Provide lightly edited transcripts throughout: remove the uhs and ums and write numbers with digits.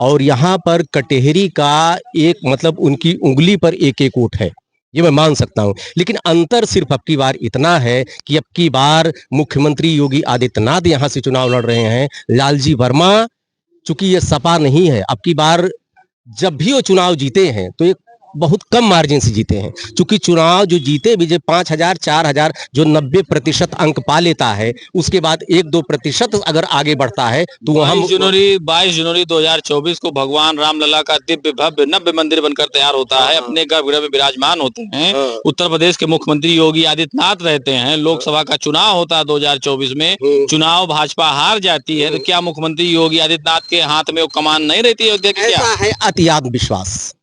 और यहाँ पर कटेहरी का एक मतलब उनकी उंगली पर एक एक वोट है, ये मैं मान सकता हूँ। लेकिन अंतर सिर्फ अब की बार इतना है कि अब की बार मुख्यमंत्री योगी आदित्यनाथ यहाँ से चुनाव लड़ रहे हैं। लालजी वर्मा, चूंकि ये सपा नहीं है, अब की बार जब भी वो चुनाव जीते हैं तो एक बहुत कम मार्जिन से जीते हैं। चूंकि चुनाव जो जीते भी, जो 5,000 4,000 जो 90% अंक पा लेता है, उसके बाद 1-2% अगर आगे बढ़ता है तो वहां 22 जनवरी 2024 को भगवान रामलला का दिव्य भव्य नव्य मंदिर बनकर तैयार होता है, अपने गर्भगृह में विराजमान होते हैं। उत्तर प्रदेश के मुख्यमंत्री योगी आदित्यनाथ रहते हैं। लोकसभा का चुनाव होता है 2024 में, चुनाव भाजपा हार जाती है, तो क्या मुख्यमंत्री योगी आदित्यनाथ के हाथ में वो कमान नहीं रहती है? ऐसा है अति आत्मविश्वास।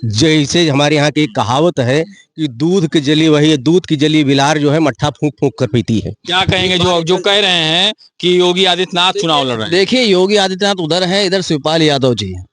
जैसे हमारे यहाँ की एक कहावत है कि दूध की जली बिलार जो है मट्ठा फूंक फूंक कर पीती है। क्या कहेंगे जो कह रहे हैं कि योगी आदित्यनाथ चुनाव लड़ रहे हैं? देखिए, योगी आदित्यनाथ उधर है, इधर शिवपाल यादव जी हैं।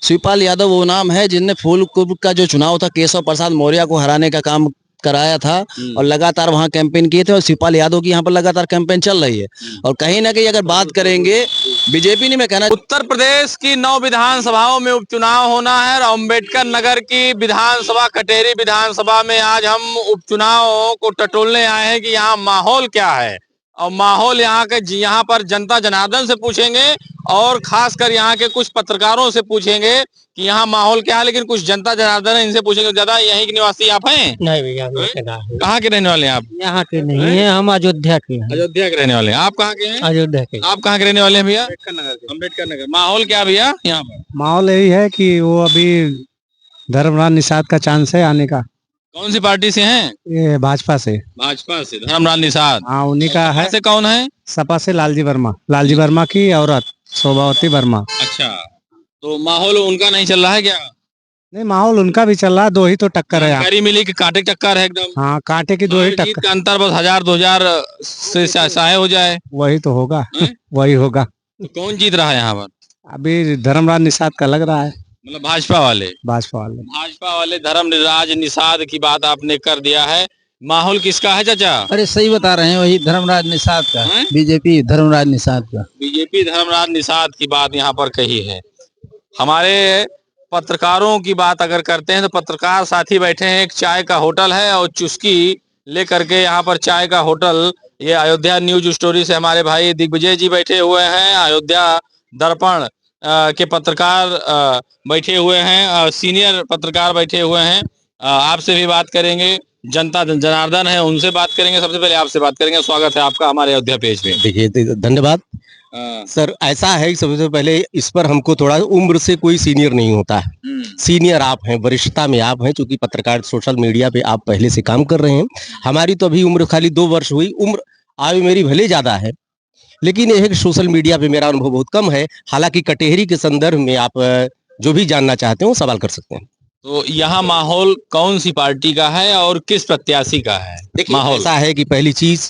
शिवपाल यादव वो नाम है जिनने फूलपुर का जो चुनाव था केशव प्रसाद मौर्य को हराने का काम कराया था और लगातार वहां कैंपेन किए थे, और शिवपाल यादव की यहाँ पर लगातार कैंपेन चल रही है। और कहीं ना कहीं अगर बात करेंगे बीजेपी ने, मैं कहना, उत्तर प्रदेश की 9 विधानसभाओं में उपचुनाव होना है और अम्बेडकर नगर की विधानसभा कटेहरी विधानसभा में आज हम उपचुनाव को टटोलने आए हैं कि यहाँ माहौल क्या है। और माहौल यहाँ पर जनता जनार्दन से पूछेंगे और खासकर यहाँ के कुछ पत्रकारों से पूछेंगे कि यहाँ माहौल क्या है। लेकिन कुछ जनता जनार्दन है, इनसे पूछेंगे। ज्यादा यहीं के निवासी आप हैं? नहीं भैया, कहाँ के रहने वाले हैं आप? यहाँ के नहीं है, हम अयोध्या के हैं। अयोध्या के रहने वाले हैं। आप कहाँ के हैं? अयोध्या के। आप कहाँ के रहने वाले हैं भैया? अम्बेडकर नगर। माहौल क्या भैया यहाँ पर? माहौल यही है कि वो अभी धर्मराज निषाद का चांस है आने का। कौन सी पार्टी से हैं? ये भाजपा से। भाजपा से धर्मराज निषाद। हाँ, उन्हीं का है। से कौन है? सपा से लालजी वर्मा की औरत शोभावती वर्मा। अच्छा, तो माहौल उनका नहीं चल रहा है क्या? नहीं, माहौल उनका भी चल रहा है। दो ही तो टक्कर है। जानकारी मिली कि कांटे की टक्कर है एकदम। हाँ, कांटे की दो ही टक्कर। का अंतर बस 1000-2000 से सहाय हो जाए, वही तो होगा। वही होगा। तो कौन जीत रहा है यहाँ पर? अभी धर्मराज निषाद का लग रहा है। मतलब भाजपा वाले धर्मराज निषाद की बात आपने कर दिया है। माहौल किसका है चाचा? अरे सही बता रहे हैं, वही धर्मराज निषाद का। बीजेपी धर्मराज निषाद का। बीजेपी धर्मराज निषाद की बात यहाँ पर कही है। हमारे पत्रकारों की बात अगर करते हैं तो पत्रकार साथी बैठे हैं। एक चाय का होटल है और चुस्की लेकर के यहाँ पर चाय का होटल, ये अयोध्या न्यूज स्टोरी से हमारे भाई दिग्विजय जी बैठे हुए हैं। अयोध्या दर्पण के पत्रकार बैठे हुए हैं, सीनियर पत्रकार बैठे हुए हैं। आपसे भी बात करेंगे। जनता जनार्दन है, उनसे बात करेंगे। सबसे पहले आपसे बात करेंगे। स्वागत है आपका हमारे अयोध्या पेज पे। देखिए, धन्यवाद सर। ऐसा है कि सबसे पहले इस पर हमको थोड़ा, उम्र से कोई सीनियर नहीं होता है। सीनियर आप हैं, वरिष्ठता में आप हैं, क्योंकि पत्रकार सोशल मीडिया पे आप पहले से काम कर रहे हैं। हमारी तो अभी उम्र खाली 2 वर्ष हुई। उम्र आयु मेरी भले ज्यादा है, लेकिन यह सोशल मीडिया पे मेरा अनुभव बहुत कम है। हालांकि कटेहरी के संदर्भ में आप जो भी जानना चाहते हो सवाल कर सकते हैं। तो यहाँ माहौल कौन सी पार्टी का है और किस प्रत्याशी का है? माहौल ऐसा है कि पहली चीज,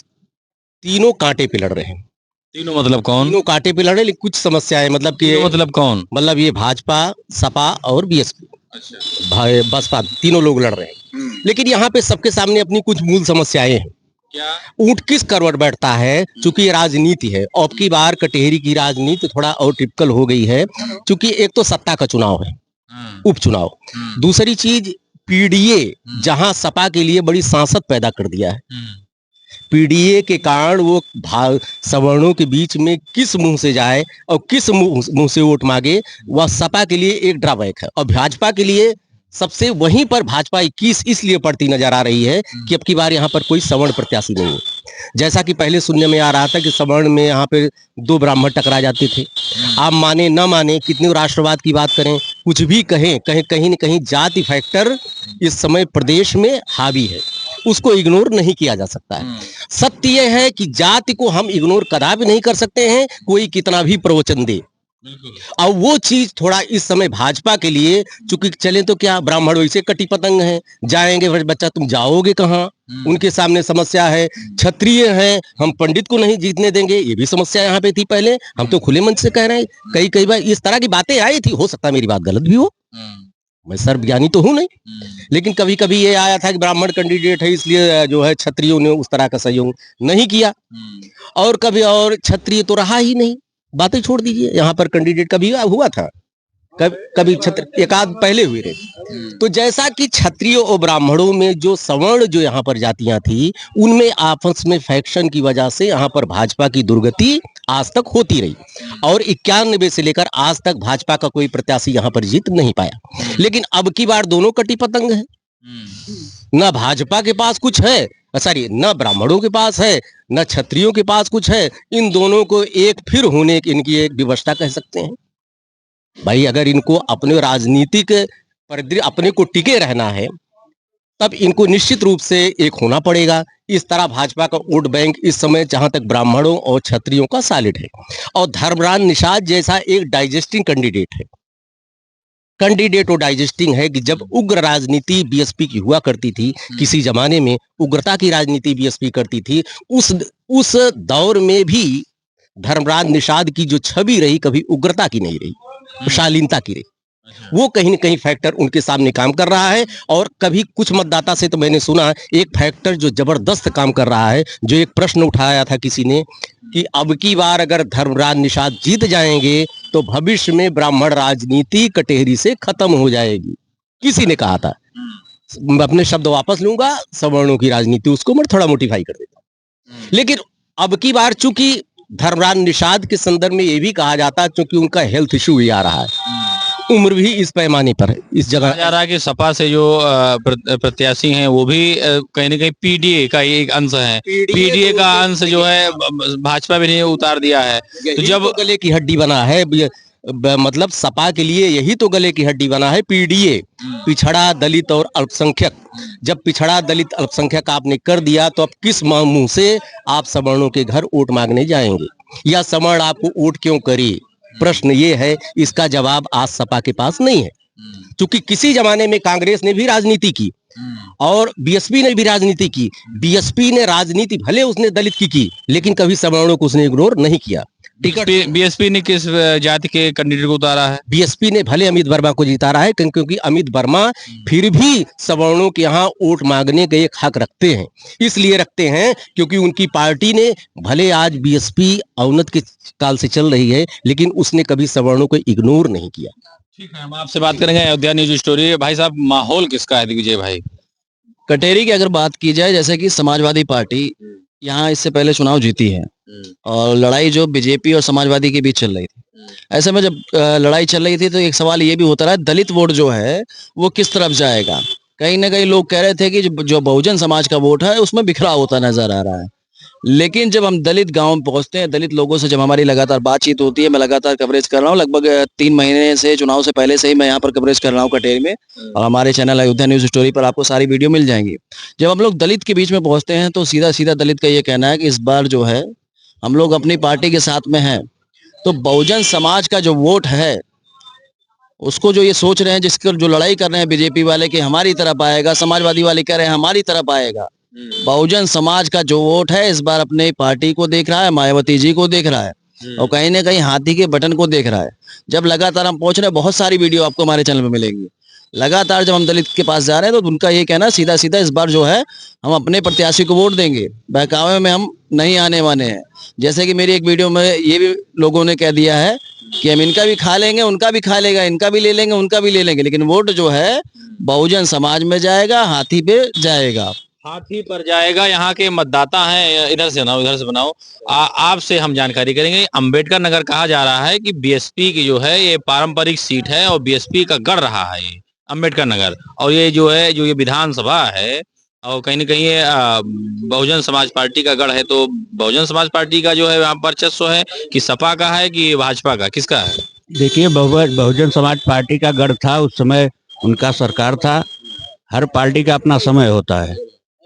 तीनों कांटे पे लड़ रहे हैं। तीनों मतलब कौन? तीनों कांटे पे लड़ रहे, लेकिन कुछ समस्याएं, मतलब कि मतलब कौन? मतलब ये भाजपा, सपा और बीएसपी। अच्छा, बसपा, तीनों लोग लड़ रहे हैं। लेकिन यहाँ पे सबके सामने अपनी कुछ मूल समस्याएं हैं। क्या? ऊंट किस करवट बैठता है, चूंकि ये राजनीति है। अब की बार कटेहरी की राजनीति थोड़ा और टिपिकल हो गई है, क्योंकि एक तो सत्ता का चुनाव है, उपचुनाव। दूसरी चीज पीडीए, जहां सपा के लिए बड़ी सांसद पैदा कर दिया है। पीडीए के कारण वो सवर्णों के बीच में किस मुंह से जाए और किस मुंह से वोट मांगे, वह सपा के लिए एक ड्रॉबैक है। और भाजपा के लिए सबसे वहीं पर भाजपा 21 इसलिए पड़ती नजर आ रही है कि अब की बार यहाँ पर कोई सवर्ण प्रत्याशी नहीं है। जैसा कि पहले सुनने में आ रहा था कि सवर्ण में यहाँ पे 2 ब्राह्मण टकरा जाते थे। आप माने न माने, कितने राष्ट्रवाद की बात करें, कुछ भी कहें, कहीं न कहीं जाति फैक्टर इस समय प्रदेश में हावी है, उसको इग्नोर नहीं किया जा सकता है। सत्य यह है कि जाति को हम इग्नोर कदापि नहीं कर सकते हैं, कोई कितना भी प्रवचन दे। और वो चीज थोड़ा इस समय भाजपा के लिए, चूंकि चले तो क्या, ब्राह्मण वैसे कटी पतंग हैं, जाएंगे बच्चा तुम जाओगे कहाँ, उनके सामने समस्या है। क्षत्रिय हैं, हम पंडित को नहीं जीतने देंगे, ये भी समस्या यहाँ पे थी पहले। हम तो खुले मन से कह रहे हैं, कई बार इस तरह की बातें आई थी। हो सकता है मेरी बात गलत भी हो, मैं सर्वज्ञानी तो हूं नहीं, लेकिन कभी कभी ये आया था कि ब्राह्मण कैंडिडेट है, इसलिए जो है क्षत्रियों ने उस तरह का सहयोग नहीं किया। और कभी और क्षत्रिय तो रहा ही नहीं, बातें छोड़ दीजिए। यहाँ पर कैंडिडेट कभी हुआ था, कभी क्षत्र एकाध पहले हुए रहे। तो जैसा कि क्षत्रियों और ब्राह्मणों में जो सवर्ण जो यहाँ पर जातियां थी, उनमें आपस में फैक्शन की वजह से यहाँ पर भाजपा की दुर्गति आज तक होती रही और 91 से लेकर आज तक भाजपा का कोई प्रत्याशी यहाँ पर जीत नहीं पाया। लेकिन अब की बार दोनों कटी पतंग है, न भाजपा के पास कुछ है, सॉरी न ब्राह्मणों के पास है, न क्षत्रियों के पास कुछ है। इन दोनों को एक फिर होने की इनकी एक व्यवस्था कह सकते हैं। भाई अगर इनको अपने राजनीतिक परिदृश्य अपने को टिके रहना है, तब इनको निश्चित रूप से एक होना पड़ेगा। इस तरह भाजपा का वोट बैंक इस समय जहां तक ब्राह्मणों और क्षत्रियों का सॉलिड है, और धर्मराज निषाद जैसा एक डाइजेस्टिंग कैंडिडेट है, कैंडिडेट और डाइजेस्टिंग है कि जब उग्र राजनीति बीएसपी की हुआ करती थी, किसी जमाने में उग्रता की राजनीति बीएसपी करती थी, उस दौर में भी धर्मराज निषाद की जो छवि रही कभी उग्रता की नहीं रही, शालीनता की रही। वो कहीं न कहीं फैक्टर उनके सामने काम कर रहा है। और कभी कुछ मतदाता से तो मैंने सुना एक फैक्टर जो जबरदस्त काम कर रहा है, जो एक प्रश्न उठाया था किसी ने कि अब की बार अगर धर्मराज निषाद जीत जाएंगे तो भविष्य में ब्राह्मण राजनीति कटेहरी से खत्म हो जाएगी। किसी ने कहा था, मैं अपने शब्द वापस लूंगा, सवर्णों की राजनीति, उसको मैं थोड़ा मोटिफाई कर देता हूं। लेकिन अब की बार चूंकि धर्मराज निषाद के संदर्भ में ये भी कहा जाता है क्योंकि उनका हेल्थ इश्यू भी आ रहा है, उम्र भी इस पैमाने पर है, इस जगह जा रहा है कि सपा से जो प्रत्याशी हैं वो भी कहीं ना कहीं पीडीए का एक अंश है। पीडीए का अंश जो है भाजपा भी नहीं उतार दिया है। तो जब तो गले की हड्डी बना है, मतलब सपा के लिए यही तो गले की हड्डी बना है पीडीए, पिछड़ा दलित और अल्पसंख्यक। जब पिछड़ा दलित अल्पसंख्यक आपने कर दिया तो अब किस मुंह से आप सवर्णों के घर वोट मांगने जाएंगे, या सवर्ण आपको वोट क्यों करे? प्रश्न ये है, इसका जवाब आज सपा के पास नहीं है। क्योंकि किसी जमाने में कांग्रेस ने भी राजनीति की और बीएसपी ने भी राजनीति की। बीएसपी ने राजनीति भले उसने दलित की, लेकिन कभी सवर्णों को उसने इग्नोर नहीं किया। टिकट बीएसपी ने किस जाति के कैंडिडेट को उतारा है? बीएसपी ने भले अमित वर्मा को जिता रहा है, क्योंकि अमित वर्मा फिर भी सवर्णों के यहाँ वोट मांगने का एक हक रखते हैं। इसलिए रखते हैं क्योंकि उनकी पार्टी ने, भले आज बीएसपी अवनत के काल से चल रही है, लेकिन उसने कभी सवर्णों को इग्नोर नहीं किया। ठीक है, हम आपसे बात करेंगे अयोध्या न्यूज स्टोरी। भाई साहब, माहौल किसका है दिग्विजय भाई? कटेहरी की अगर बात की जाए, जैसे कि समाजवादी पार्टी यहाँ इससे पहले चुनाव जीती है और लड़ाई जो बीजेपी और समाजवादी के बीच चल रही थी, ऐसे में जब लड़ाई चल रही थी तो एक सवाल ये भी होता रहा दलित वोट जो है वो किस तरफ जाएगा। कहीं ना कहीं लोग कह रहे थे कि जो बहुजन समाज का वोट है उसमें बिखरा होता नजर आ रहा है। लेकिन जब हम दलित गांव में पहुंचते हैं, दलित लोगों से जब हमारी लगातार बातचीत होती है, मैं लगातार कवरेज कर रहा हूँ, लगभग 3 महीने से, चुनाव से पहले से ही मैं यहाँ पर कवरेज कर रहा हूँ कटेहरी में, और हमारे चैनल अयोध्या न्यूज स्टोरी पर आपको सारी वीडियो मिल जाएंगी। जब हम लोग दलित के बीच में पहुंचते हैं तो सीधा सीधा दलित का ये कहना है कि इस बार जो है हम लोग अपनी पार्टी के साथ में हैं, तो बहुजन समाज का जो वोट है उसको जो ये सोच रहे हैं, जिसको जो लड़ाई कर रहे हैं बीजेपी वाले कि हमारी तरफ आएगा, समाजवादी वाले कह रहे हैं हमारी तरफ आएगा, बहुजन समाज का जो वोट है इस बार अपने पार्टी को देख रहा है, मायावती जी को देख रहा है और कहीं ना कहीं हाथी के बटन को देख रहा है। जब लगातार हम पहुंच रहे हैं, बहुत सारी वीडियो आपको हमारे चैनल में मिलेंगी, लगातार जब हम दलित के पास जा रहे हैं तो उनका ये कहना सीधा सीधा इस बार जो है हम अपने प्रत्याशी को वोट देंगे, बहकावे में हम नहीं आने वाले हैं। जैसे कि मेरी एक वीडियो में ये भी लोगों ने कह दिया है कि हम इनका भी खा लेंगे, उनका भी खा लेगा, इनका भी ले लेंगे, उनका भी ले लेंगे, लेकिन वोट जो है बहुजन समाज में जाएगा, हाथी पे जाएगा, हाथी पर जाएगा। यहाँ के मतदाता हैं, इधर से बनाओ, इधर से बनाओ। आपसे हम जानकारी करेंगे। अंबेडकर नगर कहा जा रहा है कि बीएसपी की जो है ये पारंपरिक सीट है और बीएसपी का गढ़ रहा है ये अंबेडकर नगर, और ये जो है जो ये विधानसभा है और कहीं ना कहीं ये बहुजन समाज पार्टी का गढ़ है। तो बहुजन समाज पार्टी का जो है यहाँ पर वर्चस्व है कि सपा का है कि भाजपा का, किसका है? देखिए, बहुजन समाज पार्टी का गढ़ था, उस समय उनका सरकार था। हर पार्टी का अपना समय होता है,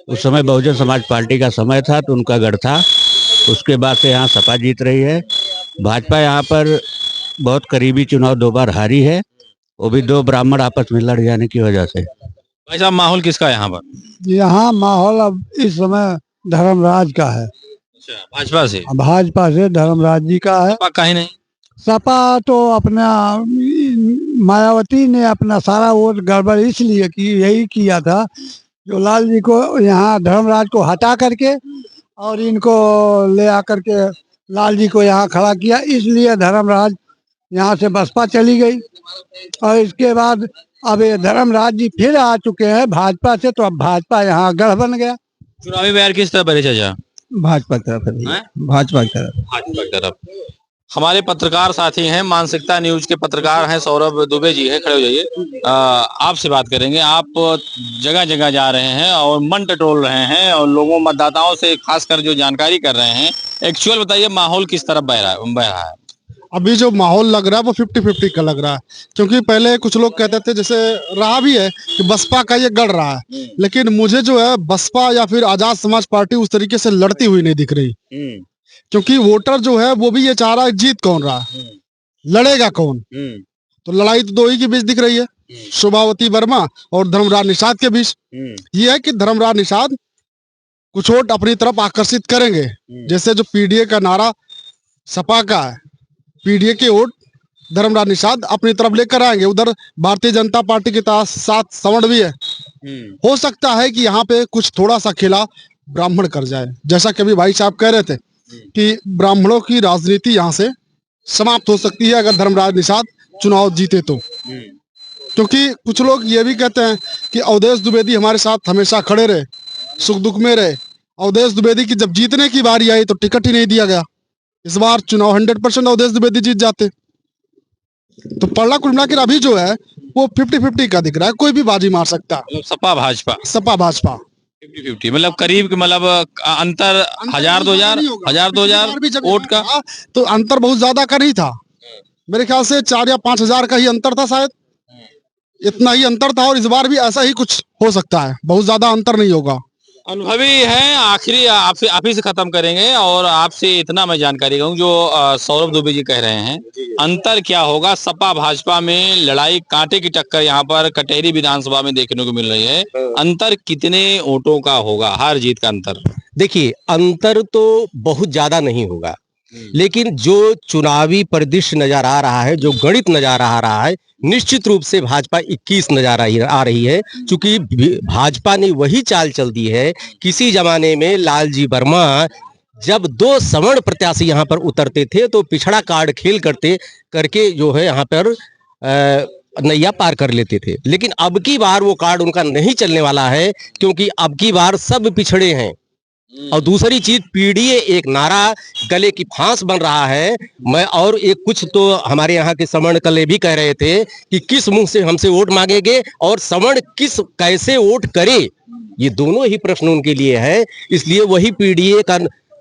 उस समय बहुजन समाज पार्टी का समय था तो उनका गढ़ था। उसके बाद से यहाँ सपा जीत रही है। भाजपा यहाँ पर बहुत करीबी चुनाव 2 बार हारी है, वो भी 2 ब्राह्मण आपस में लड़ जाने की वजह से। भाई साहब, माहौल किसका है यहाँ पर? यहाँ माहौल अब इस समय धर्मराज का है। अच्छा, भाजपा से? भाजपा से धर्मराज जी का है। सपा का ही नहीं? सपा तो अपना मायावती ने अपना सारा वोट गड़बड़ इसलिए की, यही किया था जो लाल जी को यहाँ धर्मराज को हटा करके और इनको ले आकर के लाल जी को यहाँ खड़ा किया, इसलिए धर्मराज यहाँ से बसपा चली गई और इसके बाद अब ये धर्मराज जी फिर आ चुके हैं भाजपा से, तो अब भाजपा यहाँ गढ़ बन गया। चुनावी बहर किस तरफ बढ़े चाचा? भाजपा की तरफ है, हैं? भाजपा की तरफ। भाजपा की तरफ। हमारे पत्रकार साथी हैं, मानसिकता न्यूज के पत्रकार हैं, सौरभ दुबे जी हैं, खड़े हो जाइए। आपसे बात करेंगे। आप जगह जगह जा रहे हैं और मन टटोल रहे हैं और लोगों मतदाताओं से खासकर जो जानकारी कर रहे हैं, एक्चुअल बताइए माहौल किस तरफ बह रहा है? अभी जो माहौल लग रहा है वो 50-50 का लग रहा है, क्योंकि पहले कुछ लोग कहते थे, जैसे रहा भी है कि बसपा का ये गढ़ रहा है, लेकिन मुझे जो है बसपा या फिर आजाद समाज पार्टी उस तरीके से लड़ती हुई नहीं दिख रही, क्योंकि वोटर जो है वो भी ये चाह रहा है जीत कौन रहा है, लड़ेगा कौन। तो लड़ाई तो दो ही के बीच दिख रही है, शोभावती वर्मा और धर्मराज निषाद के बीच। ये है कि धर्मराज निषाद कुछ वोट अपनी तरफ आकर्षित करेंगे, जैसे जो पीडीए का नारा सपा का है, पीडीए के वोट धर्मराज निषाद अपनी तरफ लेकर आएंगे। उधर भारतीय जनता पार्टी के साथ सवर्ण भी है। हो सकता है कि यहाँ पे कुछ थोड़ा सा खेला ब्राह्मण कर जाए, जैसा कि अभी भाई साहब कह रहे थे कि ब्राह्मणों की राजनीति यहाँ से समाप्त हो सकती है अगर धर्मराज निषाद चुनाव जीते तो। क्योंकि कुछ लोग ये भी कहते हैं कि अवधेश द्विवेदी हमारे साथ हमेशा खड़े रहे, सुख दुख में रहे। अवधेश द्विवेदी की जब जीतने की बारी आई तो टिकट ही नहीं दिया गया। इस बार चुनाव 100% अवधेश द्विवेदी जीत जाते। तो पलड़ा कुल मिलाकर अभी जो है वो 50-50 का दिख रहा है, कोई भी बाजी मार सकता है। सपा भाजपा 50-50, मतलब करीब मतलब अंतर 1000-2000 वोट का, तो अंतर बहुत ज्यादा का नहीं था। मेरे ख्याल से 4 या 5 हजार का ही अंतर था, शायद इतना ही अंतर था। और इस बार भी ऐसा ही कुछ हो सकता है, बहुत ज्यादा अंतर नहीं होगा। अनुभवी हैं। आखिरी आपसे आप ही से खत्म करेंगे और आपसे इतना मैं जानकारी कहूँ, जो सौरभ दुबे जी कह रहे हैं, अंतर क्या होगा सपा भाजपा में? लड़ाई कांटे की टक्कर यहाँ पर कटेरी विधानसभा में देखने को मिल रही है। अंतर कितने वोटों का होगा, हार जीत का अंतर? देखिए, अंतर तो बहुत ज्यादा नहीं होगा, लेकिन जो चुनावी परिदृश्य नजर आ रहा है, जो गणित नजर आ रहा है, निश्चित रूप से भाजपा 21 नजर आ रही है। चूंकि भाजपा ने वही चाल चल दी है। किसी जमाने में लालजी वर्मा जब 2 सवर्ण प्रत्याशी यहाँ पर उतरते थे तो पिछड़ा कार्ड खेल करके जो है यहाँ पर नैया पार कर लेते थे। लेकिन अब की बार वो कार्ड उनका नहीं चलने वाला है, क्योंकि अब की बार सब पिछड़े हैं। और दूसरी चीज, पीडीए एक नारा गले की फांस बन रहा है। मैं और एक कुछ तो हमारे यहाँ के सवर्ण कले भी कह रहे थे कि किस मुंह से हमसे वोट मांगेंगे और सवर्ण कैसे वोट करे, ये दोनों ही प्रश्न उनके लिए है। इसलिए वही पीडीए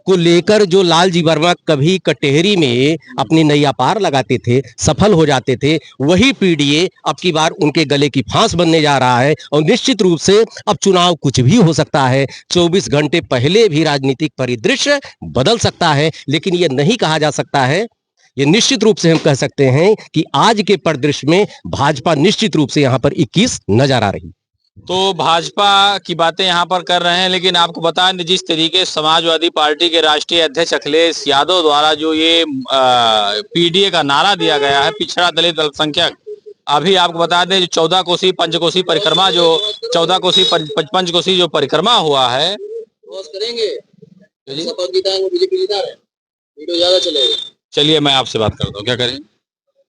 को लेकर जो लालजी वर्मा कभी कटेहरी में अपनी नैया पार लगाते थे, सफल हो जाते थे, वही पीडीए अब की बार उनके गले की फांस बनने जा रहा है। और निश्चित रूप से अब चुनाव कुछ भी हो सकता है, 24 घंटे पहले भी राजनीतिक परिदृश्य बदल सकता है। लेकिन ये नहीं कहा जा सकता है, ये निश्चित रूप से हम कह सकते हैं कि आज के परिदृश्य में भाजपा निश्चित रूप से यहाँ पर 21 नजर आ रही। तो भाजपा की बातें यहाँ पर कर रहे हैं, लेकिन आपको बता दें जिस तरीके समाजवादी पार्टी के राष्ट्रीय अध्यक्ष अखिलेश यादव द्वारा जो ये पीडीए का नारा दिया गया है, पिछड़ा दलित अल्पसंख्यक, अभी आपको बता दें जो 14 कोसी पंचकोसी परिक्रमा, जो 14 कोसी पंचकोसी जो परिक्रमा हुआ है, चलिए मैं आपसे बात करता हूँ, क्या करें?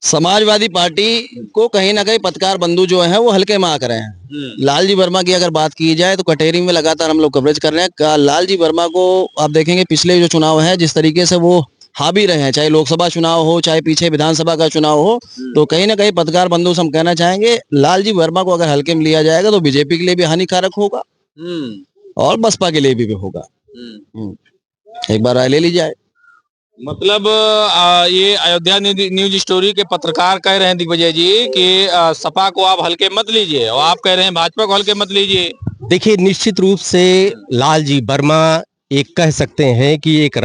समाजवादी पार्टी को कहीं ना कहीं पत्रकार बंधु जो है वो हल्के में आकर हैं। लालजी वर्मा की अगर बात की जाए तो कटेरी में लगातार हम लोग कवरेज कर रहे हैं। लालजी वर्मा को आप देखेंगे पिछले जो चुनाव है जिस तरीके से वो हावी रहे हैं, चाहे लोकसभा चुनाव हो चाहे पीछे विधानसभा का चुनाव हो, तो कहीं ना कहीं पत्रकार बंधु से हम कहना चाहेंगे लालजी वर्मा को अगर हल्के में लिया जाएगा तो बीजेपी के लिए भी हानिकारक होगा और बसपा के लिए भी होगा। एक बार राय ले ली जाए। मतलब ये अयोध्या न्यूज स्टोरी के पत्रकार कह रहे हैं दिग्विजय जी कि सपा को आप हल्के मत लीजिए, और आप कह रहे हैं भाजपा को हल्के मत लीजिए। देखिए, निश्चित रूप से लालजी वर्मा एक कह सकते हैं कि एक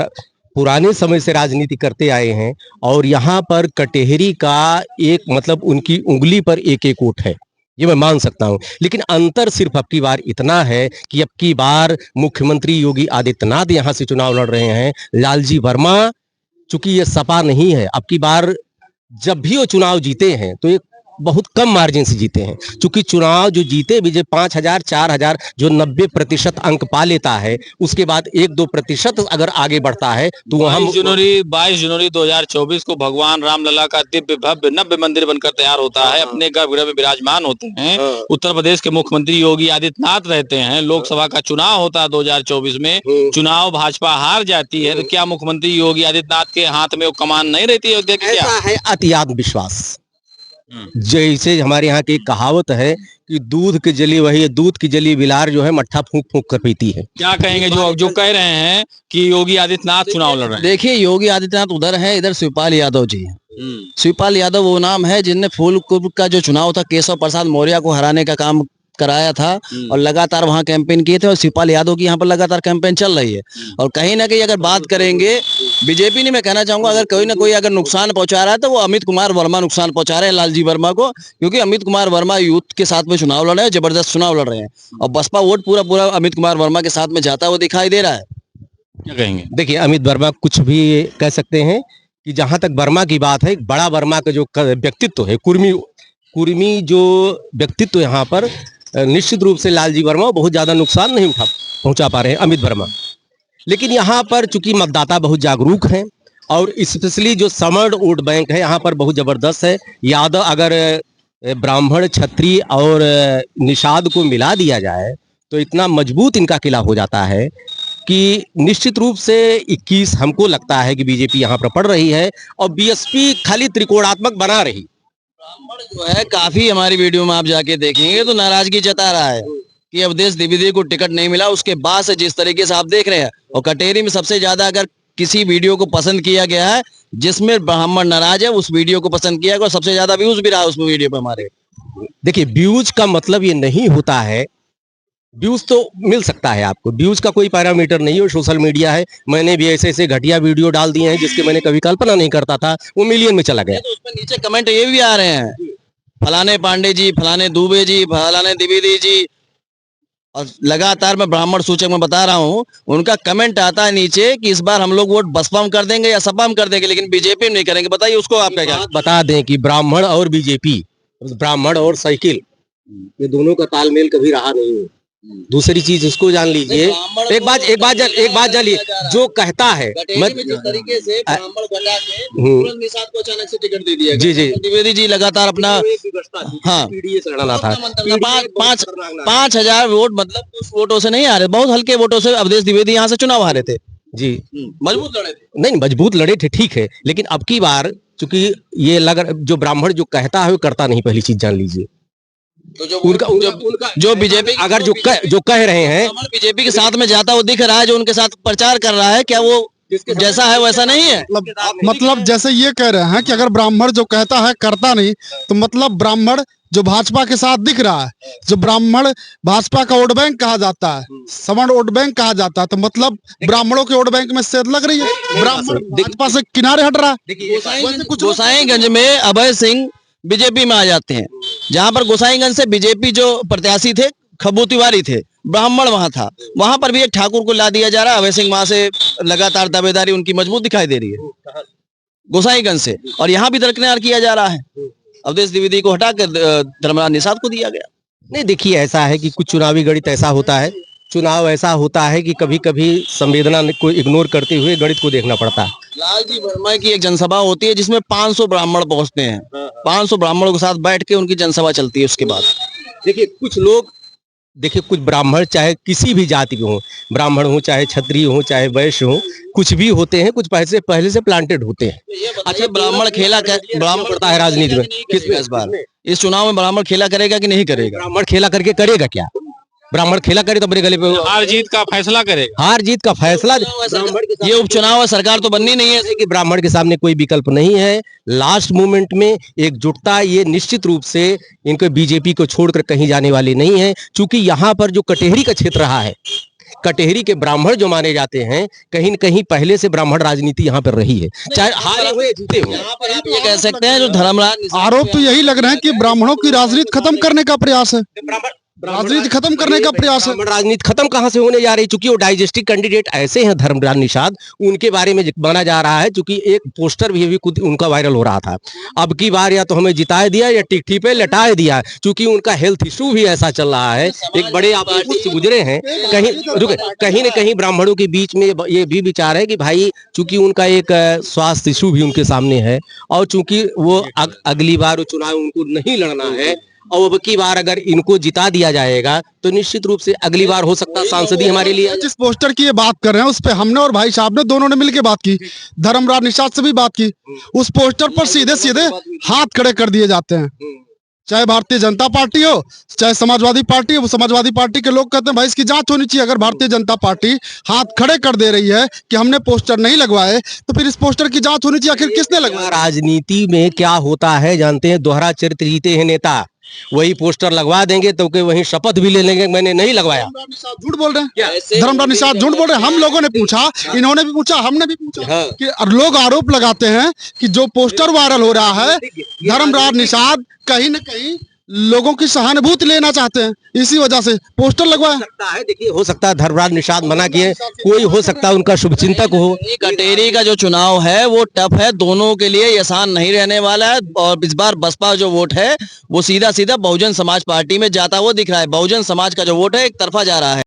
पुराने समय से राजनीति करते आए हैं, और यहाँ पर कटेहरी का एक मतलब उनकी उंगली पर एक एक वोट है, ये मैं मान सकता हूं। लेकिन अंतर सिर्फ अब की बार इतना है कि अब की बार मुख्यमंत्री योगी आदित्यनाथ यहां से चुनाव लड़ रहे हैं। लालजी वर्मा, चूंकि ये सपा नहीं है, अब की बार जब भी वो चुनाव जीते हैं तो एक बहुत कम मार्जिन से जीते हैं। क्योंकि चुनाव जो जीते भी 5,000 4,000 जो 90% अंक पा लेता है, उसके बाद 1-2% अगर आगे बढ़ता है तो वहां 22 जनवरी 2024 को भगवान रामलला का दिव्य भव्य नव्य मंदिर बनकर तैयार होता है, अपने गर्भगृह में विराजमान होते हैं। उत्तर प्रदेश के मुख्यमंत्री योगी आदित्यनाथ रहते हैं। लोकसभा का चुनाव होता है 2024 में, चुनाव भाजपा हार जाती है, तो क्या मुख्यमंत्री योगी आदित्यनाथ के हाथ में वो कमान नहीं रहती है? ऐसा है अति आत्मविश्वास। जैसे हमारे यहाँ की एक कहावत है कि दूध की जली बिलार जो है मट्ठा फूंक फूंक कर पीती है। क्या कहेंगे जो कह रहे हैं कि योगी आदित्यनाथ चुनाव लड़ रहे हैं? देखिए, योगी आदित्यनाथ उधर है, इधर शिवपाल यादव जी हैं। शिवपाल यादव वो नाम है जिनने फूलपुर का जो चुनाव था केशव प्रसाद मौर्य को हराने का काम कराया था और लगातार वहां कैंपेन किए थे, और शिवपाल यादव की यहाँ पर लगातार कैंपेन चल रही है। और कहीं ना कहीं अगर बात करेंगे बीजेपी ने, मैं कहना चाहूंगा अगर कोई ना कोई अगर नुकसान पहुंचा रहा है तो वो अमित कुमार वर्मा नुकसान पहुंचा रहे हैं, लालजी वर्मा को। क्योंकि अमित कुमार वर्मा यूथ के साथ में चुनाव लड़ रहे हैं, जबरदस्त चुनाव लड़ रहे हैं, और बसपा वोट पूरा अमित कुमार वर्मा के साथ में जाता हुआ दिखाई दे रहा है। क्या कहेंगे? देखिए, अमित वर्मा कुछ भी कह सकते हैं कि जहां तक वर्मा की बात है, बड़ा वर्मा का जो व्यक्तित्व है, कुर्मी जो व्यक्तित्व यहाँ पर, निश्चित रूप से लालजी वर्मा बहुत ज्यादा नुकसान नहीं पहुंचा पा रहे हैं अमित वर्मा। लेकिन यहाँ पर चूंकि मतदाता बहुत जागरूक हैं और स्पेशली जो समर्ड वोट बैंक है यहाँ पर बहुत जबरदस्त है। यादव अगर ब्राह्मण, क्षत्रिय और निषाद को मिला दिया जाए तो इतना मजबूत इनका किला हो जाता है कि निश्चित रूप से 21 हमको लगता है कि बीजेपी यहाँ पर पड़ रही है और बीएसपी खाली त्रिकोणात्मक बना रही। ब्राह्मण जो है काफी हमारी वीडियो में आप जाके देखेंगे तो नाराजगी जता रहा है कि अवधेश द्विवेदी को टिकट नहीं मिला। उसके बाद से जिस तरीके से आप देख रहे हैं, और कटेरी में सबसे ज्यादा अगर किसी वीडियो को पसंद किया गया है जिसमें ब्राह्मण नाराज है, उस वीडियो को पसंद किया गया और सबसे ज्यादा व्यूज भी रहा उस वीडियो पे हमारे। देखिए, व्यूज का मतलब ये नहीं होता है, व्यूज तो मिल सकता है आपको, व्यूज का कोई पैरामीटर नहीं है, सोशल मीडिया है। मैंने भी ऐसे घटिया वीडियो डाल दिए हैं जिसके मैंने कभी कल्पना नहीं करता था, वो मिलियन में चला गया। तो उसमें नीचे कमेंट ये भी आ रहे हैं, फलाने पांडे जी, फलाने दुबे जी, फलाने द्विवेदी जी, और लगातार मैं ब्राह्मण सूचक में बता रहा हूँ, उनका कमेंट आता है नीचे कि इस बार हम लोग वोट बसपा में कर देंगे या सपा में कर देंगे, लेकिन बीजेपी में नहीं करेंगे। बताइए उसको आपका क्या? बता दें कि ब्राह्मण और बीजेपी, ब्राह्मण और साइकिल, ये दोनों का तालमेल कभी रहा नहीं है। दूसरी चीज इसको जान लीजिए, एक बात जानिए, जो कहता है जिस तरीके से ब्राह्मण घटा के तुरंत निषाद को अचानक से टिकट दे दिया गया। जी द्विवेदी जी लगातार अपना 5,000 वोट, मतलब कुछ वोटों से नहीं आ रहे, बहुत हल्के वोटों से अवधेश द्विवेदी यहाँ से चुनाव हारे थे। जी, मजबूत लड़े थे। नहीं, मजबूत लड़े थे, ठीक है, लेकिन अब की बार चूंकि ये जो ब्राह्मण जो कहता है वो करता नहीं, पहली चीज जान लीजिए। तो जो बीजेपी अगर जो कह रहे हैं बीजेपी के साथ में जाता वो दिख रहा है, जो उनके साथ प्रचार कर रहा है, क्या वो जैसा है वैसा नहीं है? मतलब जैसे ये कह रहे हैं कि अगर ब्राह्मण जो कहता है करता नहीं, तो मतलब ब्राह्मण जो भाजपा के साथ दिख रहा है, जो ब्राह्मण भाजपा का वोट बैंक कहा जाता है, सवर्ण वोट बैंक कहा जाता है, तो मतलब ब्राह्मणों के वोट बैंक में सेध लग रही है, ब्राह्मण भाजपा से किनारे हट रहा है। गोसाईगंज में अभय सिंह बीजेपी में आ जाते हैं, जहां पर गोसाईगंज से बीजेपी जो प्रत्याशी थे खब्बू तिवारी थे, ब्राह्मण वहां था, वहां पर भी एक ठाकुर को ला दिया जा रहा है। अभय सिंह वहां से लगातार दावेदारी उनकी मजबूत दिखाई दे रही है गोसाईगंज से, और यहाँ भी दरकिनार किया जा रहा है। अवधेश द्विवेदी को हटाकर धर्मराज निषाद को दिया गया। नहीं, देखिए ऐसा है कि कुछ चुनावी गणित ऐसा होता है, चुनाव ऐसा होता है कि कभी कभी संवेदना को इग्नोर करते हुए गणित को देखना पड़ता है। लालजी वर्मा की एक जनसभा होती है जिसमें 500 ब्राह्मण पहुंचते हैं, 500 ब्राह्मणों के साथ बैठ के उनकी जनसभा चलती है। उसके बाद देखिए कुछ ब्राह्मण चाहे किसी भी जाति के हों, ब्राह्मण हो चाहे क्षत्रिय हो चाहे वैश्य हो, कुछ भी होते हैं, कुछ पैसे पहले से प्लांटेड होते हैं। अच्छा, ब्राह्मण पड़ता है राजनीति में इस बार इस चुनाव में ब्राह्मण खेला करेगा कि नहीं करेगा? ब्राह्मण खेला करके करेगा क्या? ब्राह्मण खेला करे तो अपने गले पे हार जीत का फैसला करेगा। हार जीत का फैसला ये उपचुनाव है, सरकार तो बननी नहीं है कि ब्राह्मण के सामने कोई विकल्प नहीं है। लास्ट मोमेंट में एकजुटता ये निश्चित रूप से इनको बीजेपी को छोड़कर कहीं जाने वाली नहीं है। क्योंकि यहाँ पर जो कटेहरी का क्षेत्र रहा है, कटेहरी के ब्राह्मण जो माने जाते हैं, कहीं न कहीं पहले से ब्राह्मण राजनीति यहाँ पर रही है, चाहे हारे हुए जीते हुए। यहाँ पर आप ये कह सकते हैं जो धर्मराज आरोप तो यही लग रहे हैं कि ब्राह्मणों की राजनीति खत्म करने का प्रयास है। राजनीति खत्म करने का प्रयास है। ब्राह्मण राजनीति खत्म कहाँ से होने जा रही है, चूंकि वो डाइजेस्टिक कैंडिडेट ऐसे हैं धर्मराज निषाद, उनके बारे में माना जा रहा है, चूंकि एक पोस्टर भी अभी खुद उनका वायरल हो रहा था, अब की बार या तो हमें जिताए दिया या टिकठी पे लटाए दिया, चूंकि उनका हेल्थ इशू भी ऐसा चल रहा है, एक बड़े ऑपरेशन से गुजरे हैं। कहीं न कहीं ब्राह्मणों के बीच में ये भी विचार है कि भाई चूंकि उनका एक स्वास्थ्य इशू भी उनके सामने है, और चूंकि वो अगली बार चुनाव उनको नहीं लड़ना है, और अब की बार अगर इनको जिता दिया जाएगा तो निश्चित रूप से अगली बार हो सकता है सांसदी हमारे लिए। जिस पोस्टर की ये बात कर रहे हैं उस पे हमने और भाई साहब ने दोनों ने मिलकर बात की, धर्मराज निषाद से भी बात की। उस पोस्टर पर सीधे सीधे हाथ खड़े कर दिए जाते हैं, चाहे भारतीय जनता पार्टी हो चाहे समाजवादी पार्टी हो। समाजवादी पार्टी के लोग कहते हैं भाई इसकी जांच होनी चाहिए। अगर भारतीय जनता पार्टी हाथ खड़े कर दे रही है कि हमने पोस्टर नहीं लगवाए, तो फिर इस पोस्टर की जांच होनी चाहिए, आखिर किसने लगवाया। राजनीति में क्या होता है जानते हैं, दोहरा चरित्र जीते हैं नेता, वही पोस्टर लगवा देंगे तो के वही शपथ भी ले लेंगे मैंने नहीं लगवाया। झूठ बोल रहे हैं, धर्मराज निषाद झूठ बोल रहे हैं। हम लोगों ने पूछा, इन्होंने भी पूछा, हमने भी पूछा कि लोग आरोप लगाते हैं कि जो पोस्टर वायरल हो रहा है, धर्मराज निषाद कहीं न कहीं लोगों की सहानुभूति लेना चाहते हैं, इसी वजह से पोस्टर लगवाया सकता है। देखिए हो सकता है धर्मराज निषाद मना किए, कोई हो सकता है उनका शुभचिंतक हो। कटेरी का जो चुनाव है वो टफ है, दोनों के लिए आसान नहीं रहने वाला है, और इस बार बसपा जो वोट है वो सीधा सीधा बहुजन समाज पार्टी में जाता हुआ दिख रहा है। बहुजन समाज का जो वोट है एक तरफा जा रहा है।